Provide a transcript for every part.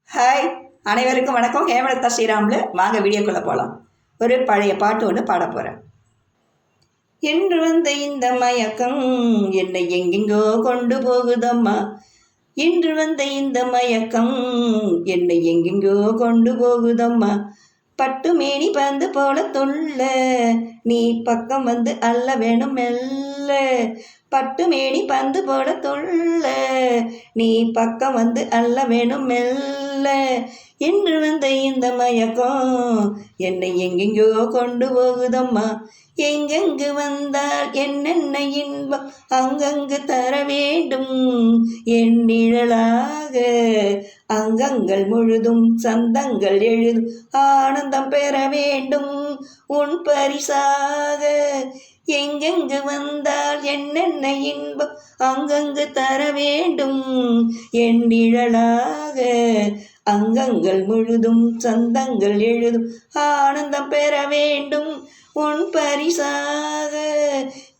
Hi, அனைவருக்கும் வணக்கம். ஹேமலதா ஸ்ரீராமில் வாங்க வீடியோக்குள்ளே போகலாம். ஒரு பழைய பாட்டு ஒன்று பாட போகிறேன். என்று வந்த இந்த மயக்கம் என்னை எங்கெங்கோ கொண்டு போகுதம்மா. இன்று வந்த இந்த மயக்கம் என்னை எங்கெங்கோ கொண்டு போகுதம்மா. பட்டு மேனி பந்து போல தொல்ல நீ பக்கம் வந்து அல்ல வேணும் மெல்ல. பட்டு மேனி பந்து போல தொல்ல நீ பக்கம் வந்து அல்ல வேணும் மெல்ல. என்று வந்த இந்த மயக்கம் என்னை எங்கெங்கோ கொண்டு போகுதம்மா. எங்கெங்கு வந்தால் என்னென்ன இன்பம் அங்கங்கு தர வேண்டும். என் நிழலாக அங்கங்கள் முழுதும் சந்தங்கள் எழுதும் ஆனந்தம் பெற வேண்டும் உன் பரிசாக. எங்கெங்கு வந்தால் என்னென்ன இன்பம் அங்கங்கு தர வேண்டும். என் நிழலாக அங்கங்கள் முழுதும் சந்தங்கள் எழுதும் ஆனந்தம் பெற வேண்டும் உன் பரிசாக.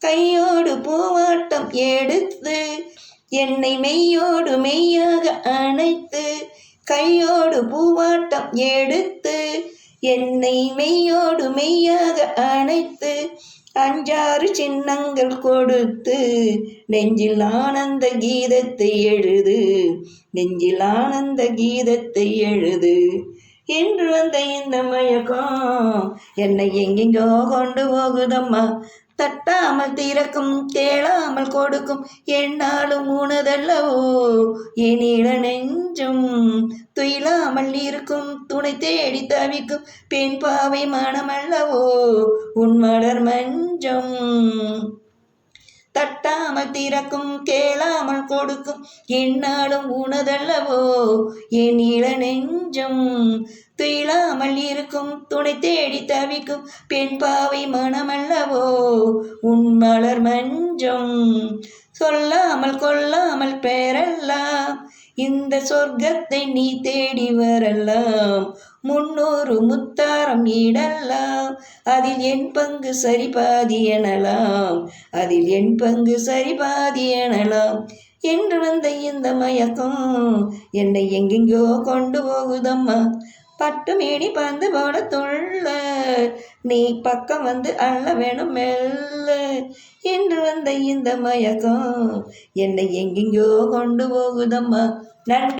கையோடு பூவாட்டம் எடுத்து என்னை மெய்யோடு மெய்யாக அணைத்து. கையோடு பூவாட்டம் எடுத்து என்னை மெய்யோடு மெய்யாக அணைத்து. அஞ்சாறு சின்னங்கள் கொடுத்து நெஞ்சில் ஆனந்த கீதத்தை எழுது. நெஞ்சில் ஆனந்த கீதத்தை எழுது. என்று வந்த இந்த மயக்கம் என்னை எங்கெங்கோ கொண்டு போகுதம்மா. தட்டாமல் திறக்கும் கேளாமல் கொடுக்கும் என்னாலும் உனதல்லவோ. எனில நெஞ்சும் துயிலாமல் இருக்கும் துணை தேடி தவிக்கும் பெண் பாவை மனமல்லவோ உன் மலர் மஞ்சம். தட்டாமல் திறக்கும் கேளாமல் கொடுக்கும் என்னாலும் உனதல்லவோ. என் இள நெஞ்சம் துயிலாமல் இருக்கும் துணை தேடி தவிக்கும் பெண் பாவை மனமல்லவோ உன் மலர் மஞ்சம். சொல்லாமல் கொல்லாமல் பெறலாம் இந்த சொர்க்கத்தை நீ தேடி வரலாம். 300 முத்தாரம் இடலாம் அதில் என் பங்கு சரிபாதி எனலாம். அதில் என் பங்கு சரிபாதி எனலாம். என்று வந்த இந்த மயக்கம் என்னை எங்கெங்கோ கொண்டு போகுதம்மா. பட்டு மேடி பந்து போல தொல்ல நீ பக்கம் வந்து அள்ள வேணும் மெல்ல. என்று வந்த இந்த மயக்கம் என்னை எங்கெங்கோ கொண்டு போகுதம்மா. நன்றி.